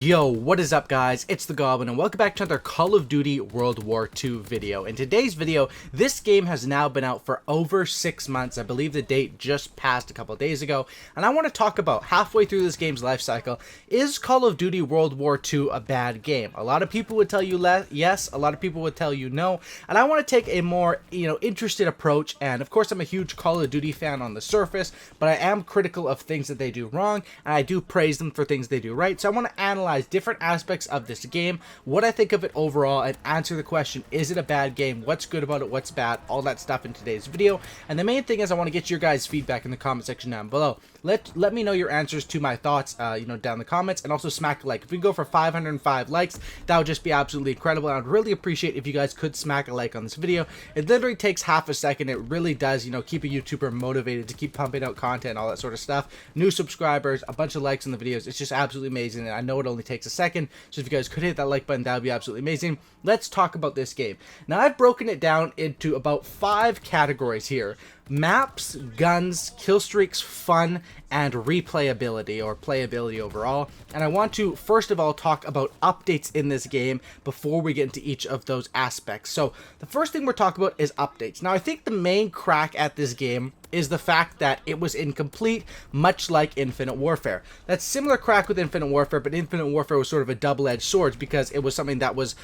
Yo, what is up guys? It's the Goblin and welcome back to another Call of Duty World War II video. In today's video, this game has now been out for over 6 months. I believe the date just passed a couple of days ago. And I want to talk about halfway through this game's life cycle, is Call of Duty World War II a bad game? A lot of people would tell you yes, a lot of people would tell you no. And I want to take a more, interested approach. And of course, I'm a huge Call of Duty fan on the surface, but I am critical of things that they do wrong. And I do praise them for things they do right. So I want to analyze different aspects of this game, what I think of it overall, and answer the question, is it a bad game? What's good about it? What's bad? All that stuff in today's video. And the main thing is I want to get your guys' feedback in the comment section down below. Let me know your answers to my thoughts, down in the comments, and also smack a like. If we can go for 505 likes, that would just be absolutely incredible. I'd really appreciate if you guys could smack a like on this video. It literally takes half a second. It really does, keep a YouTuber motivated to keep pumping out content, all that sort of stuff. New subscribers, a bunch of likes on the videos. It's just absolutely amazing, and I know it only takes a second, so if you guys could hit that like button, that would be absolutely amazing. Let's talk about this game. Now, I've broken it down into about 5 categories here: maps, guns, kill streaks, fun, and replayability, or playability overall. And I want to first of all talk about updates in this game before we get into each of those aspects. So the first thing we're talking about is updates. Now, I think the main crack at this game is the fact that it was incomplete, much like Infinite Warfare. That's similar crack with Infinite Warfare, but Infinite Warfare was sort of a double-edged sword because it was something that was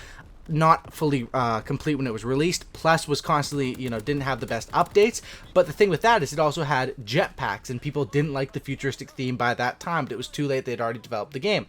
not fully complete when it was released, plus was constantly, didn't have the best updates. But the thing with that is it also had jetpacks, and people didn't like the futuristic theme by that time, but it was too late. They'd already developed the game.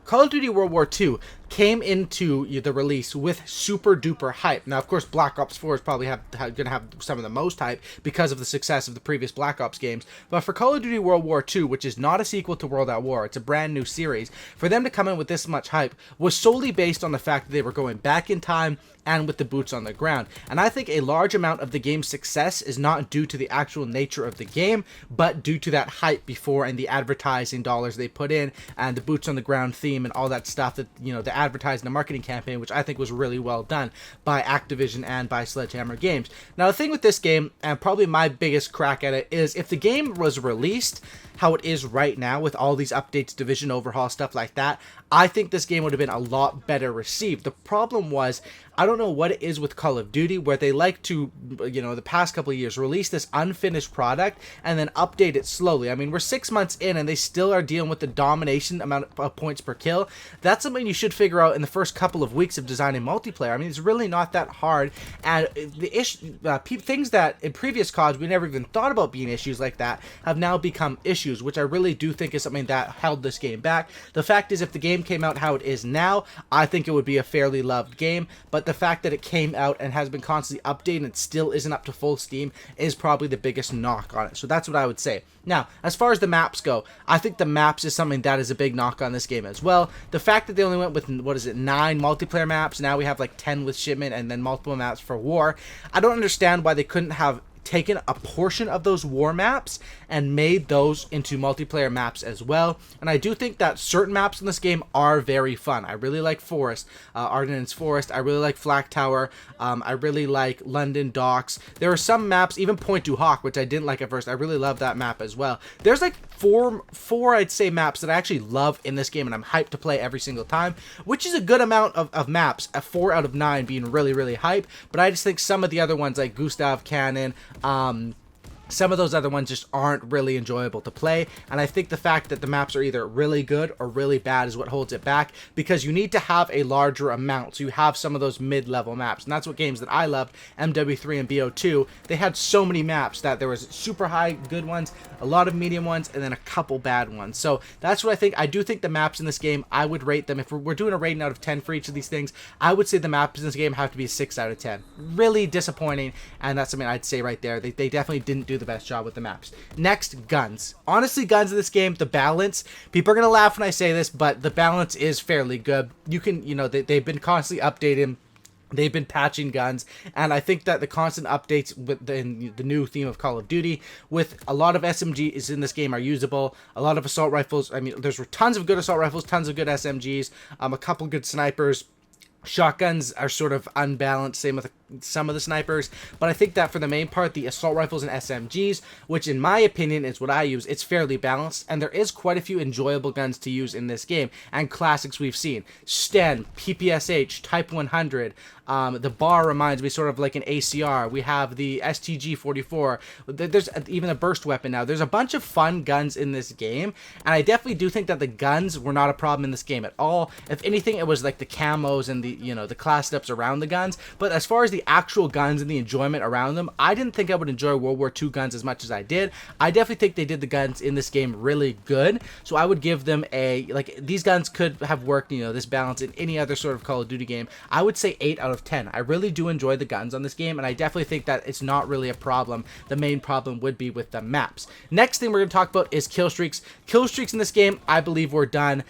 Call of Duty World War II came into the release with super duper hype. Now, of course, Black Ops 4 is probably gonna have some of the most hype because of the success of the previous Black Ops games. But for Call of Duty World War II, which is not a sequel to World at War, it's a brand new series, for them to come in with this much hype was solely based on the fact that they were going back in time and with the boots on the ground. And I think a large amount of the game's success is not due to the actual nature of the game, but due to that hype before and the advertising dollars they put in and the boots on the ground theme and all that stuff that, the advertising and marketing campaign, which I think was really well done by Activision and by Sledgehammer Games. Now, the thing with this game, and probably my biggest crack at it, is if the game was released how it is right now with all these updates, division overhaul, stuff like that, I think this game would have been a lot better received. The problem was, I don't know what it is with Call of Duty, where they like to, the past couple of years, release this unfinished product and then update it slowly. I mean, we're 6 months in and they still are dealing with the domination amount of points per kill. That's something you should figure out in the first couple of weeks of designing multiplayer. I mean, it's really not that hard. And the things that in previous CODs we never even thought about being issues like that have now become issues, which I really do think is something that held this game back. The fact is, if the game came out how it is now, I think it would be a fairly loved game, but the fact that it came out and has been constantly updated and still isn't up to full steam is probably the biggest knock on it. So that's what I would say. Now, as far as the maps go, I think the maps is something that is a big knock on this game as well. The fact that they only went with, 9 multiplayer maps, now we have like 10 with shipment and then multiple maps for war. I don't understand why they couldn't have taken a portion of those war maps and made those into multiplayer maps as well. And I do think that certain maps in this game are very fun. I really like Forest, Ardennes Forest. I really like Flak Tower. I really like London Docks. There are some maps, even Point du Hoc, which I didn't like at first. I really love that map as well. There's like four I'd say maps that I actually love in this game and I'm hyped to play every single time, which is a good amount of maps, 4 out of 9 being really, really hype. But I just think some of the other ones like Gustav Cannon, some of those other ones just aren't really enjoyable to play, and I think the fact that the maps are either really good or really bad is what holds it back, because you need to have a larger amount, so you have some of those mid-level maps, and that's what games that I loved, MW3 and BO2, they had so many maps that there was super high good ones, a lot of medium ones, and then a couple bad ones. So that's what I think. I do think the maps in this game, I would rate them, if we're doing a rating out of 10 for each of these things, I would say the maps in this game have to be a 6 out of 10. Really disappointing, and that's something I'd say right there. They definitely didn't do the best job with the maps. Next, guns. Honestly, guns in this game, the balance, people are gonna laugh when I say this, but the balance is fairly good. You can, they've been constantly updating. They've been patching guns, and I think that the constant updates with the new theme of Call of Duty, with a lot of SMGs in this game, are usable. A lot of assault rifles. I mean, there's tons of good assault rifles, tons of good SMGs, a couple good snipers. Shotguns are sort of unbalanced, same with some of the snipers, but I think that for the main part, the assault rifles and SMGs, which in my opinion is what I use, it's fairly balanced, and there is quite a few enjoyable guns to use in this game, and classics we've seen. Sten, PPSH, Type 100, the bar reminds me sort of like an ACR. We have the STG-44. There's even a burst weapon now. There's a bunch of fun guns in this game, and I definitely do think that the guns were not a problem in this game at all. If anything, it was like the camos and the, you know, the class ups around the guns. But as far as the actual guns and the enjoyment around them, I didn't think I would enjoy World War II guns as much as I did. I definitely think they did the guns in this game really good. So I would give them a, like, these guns could have worked, you know, this balance in any other sort of Call of Duty game. I would say 8 out of 10. I really do enjoy the guns on this game, and I definitely think that it's not really a problem. The main problem would be with the maps. Next thing we're going to talk about is kill streaks. Kill streaks in this game, I believe, were done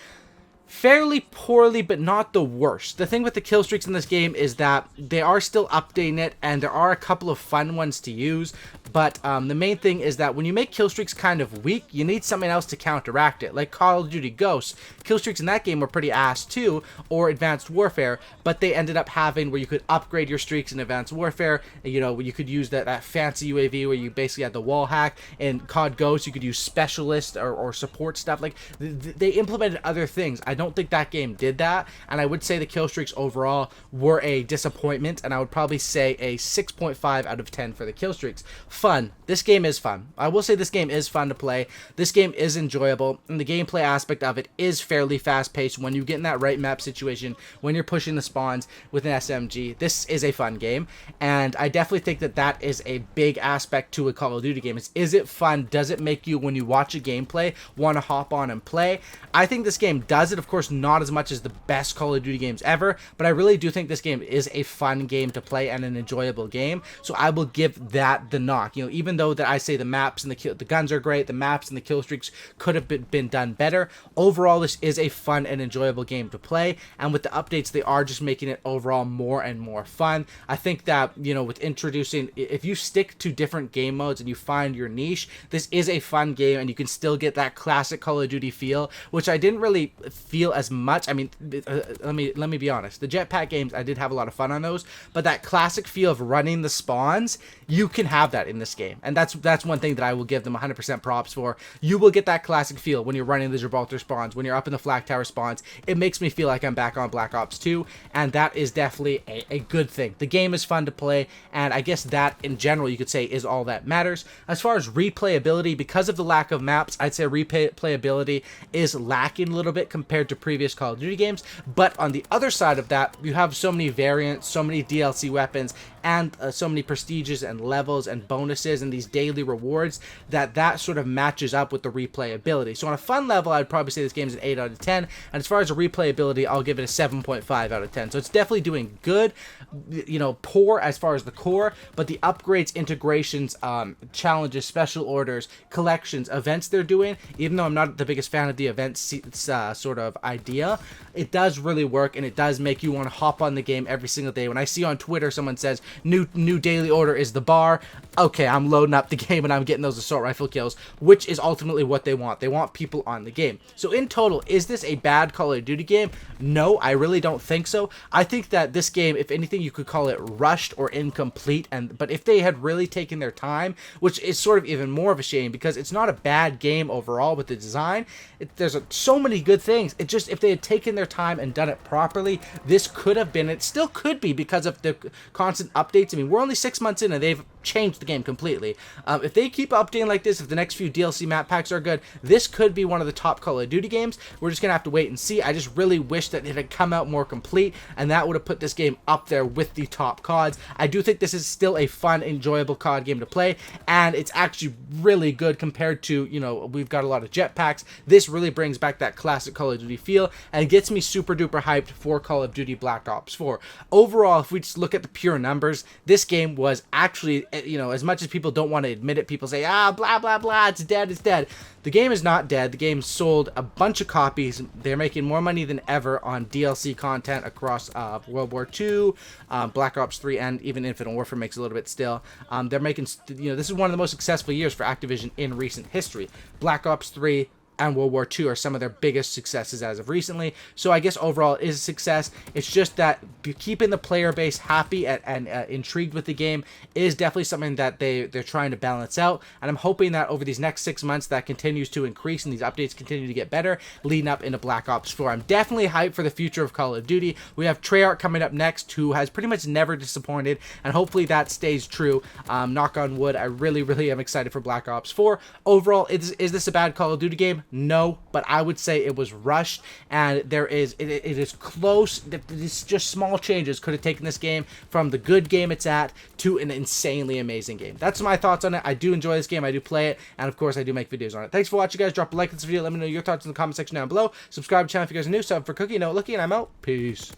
fairly poorly, but not the worst. The thing with the kill streaks in this game is that they are still updating it, and there are a couple of fun ones to use, but the main thing is that when you make kill streaks kind of weak, you need something else to counteract it. Like Call of Duty Ghosts, kill streaks in that game were pretty ass too, or Advanced Warfare, but they ended up having where you could upgrade your streaks in Advanced Warfare. You know, you could use that fancy UAV where you basically had the wall hack. In COD Ghosts, you could use specialist or support stuff. Like, they implemented other things. I don't think that game did that, and I would say the kill streaks overall were a disappointment, and I would probably say a 6.5 out of 10 for the kill streaks. Fun. This game is fun. I will say this game is fun to play. This game is enjoyable, and the gameplay aspect of it is fairly fast-paced when you get in that right map situation, when you're pushing the spawns with an SMG. This is a fun game, and I definitely think that that is a big aspect to a Call of Duty game. Is it fun? Does it make you, when you watch a gameplay, want to hop on and play? I think this game does it. Of course, not as much as the best Call of Duty games ever, but I really do think this game is a fun game to play and an enjoyable game, so I will give that the knock. You know, even though that I say the maps and the guns are great, the maps and the kill streaks could have been done better, overall this is a fun and enjoyable game to play, and with the updates, they are just making it overall more and more fun. I think that, you know, with introducing, if you stick to different game modes and you find your niche, this is a fun game, and you can still get that classic Call of Duty feel, which I didn't really feel as much. I mean, let me be honest. The jetpack games, I did have a lot of fun on those, but that classic feel of running the spawns, you can have that in this game, and that's one thing that I will give them 100% props for. You will get that classic feel when you're running the Gibraltar spawns, when you're up in the flag tower spawns. It makes me feel like I'm back on Black Ops 2, and that is definitely a good thing. The game is fun to play, and I guess that in general you could say is all that matters. As far as replayability, because of the lack of maps, I'd say replayability is lacking a little bit compared to previous Call of Duty games, but on the other side of that, you have so many variants, so many DLC weapons, and so many prestiges and levels and bonuses and these daily rewards that sort of matches up with the replayability. So on a fun level, I'd probably say this game is an 8 out of 10, and as far as the replayability, I'll give it a 7.5 out of 10. So it's definitely doing good, you know, poor as far as the core, but the upgrades, integrations, challenges, special orders, collections, events they're doing, even though I'm not the biggest fan of the events sort of idea, it does really work, and it does make you want to hop on the game every single day. When I see on Twitter someone says new daily order is the bar, okay, I'm loading up the game and I'm getting those assault rifle kills, which is ultimately what they want. They want people on the game. So in total, is this a bad Call of Duty game? No, I really don't think so. I think that this game, if anything, you could call it rushed or incomplete, but if they had really taken their time, which is sort of even more of a shame, because it's not a bad game overall with the design, there's so many good things. It just, if they had taken their time and done it properly, this could have been, it still could be, because of the constant updates. I mean, we're only 6 months in and they've changed the game completely. If they keep updating like this, if the next few DLC map packs are good, this could be one of the top Call of Duty games. We're just gonna have to wait and see. I just really wish that it had come out more complete, and that would have put this game up there with the top CODs. I do think this is still a fun, enjoyable COD game to play, and it's actually really good compared to, you know, we've got a lot of jetpacks. This really brings back that classic Call of Duty feel, and gets me super duper hyped for Call of Duty Black Ops 4. Overall, if we just look at the pure numbers, this game was actually, you know, as much as people don't want to admit it, people say, blah, blah, blah, it's dead, it's dead. The game is not dead. The game sold a bunch of copies. They're making more money than ever on DLC content across World War II, Black Ops 3, and even Infinite Warfare makes a little bit still. They're making, you know, this is one of the most successful years for Activision in recent history. Black Ops 3, and World War II are some of their biggest successes as of recently. So I guess overall it is a success. It's just that keeping the player base happy and intrigued with the game is definitely something that they're trying to balance out. And I'm hoping that over these next 6 months that continues to increase and these updates continue to get better leading up into Black Ops 4. I'm definitely hyped for the future of Call of Duty. We have Treyarch coming up next, who has pretty much never disappointed, and hopefully that stays true. Knock on wood. I really am excited for Black Ops 4. Overall, is this a bad Call of Duty game? No, but I would say it was rushed, and it is close. It's just small changes could have taken this game from the good game it's at to an insanely amazing game. That's my thoughts on it. I do enjoy this game. I do play it, and of course I do make videos on it. Thanks for watching, guys. Drop a like on this video. Let me know your thoughts in the comment section down below. Subscribe to the channel if you guys are new. Sub for Cookie. No Looking, and I'm out. Peace.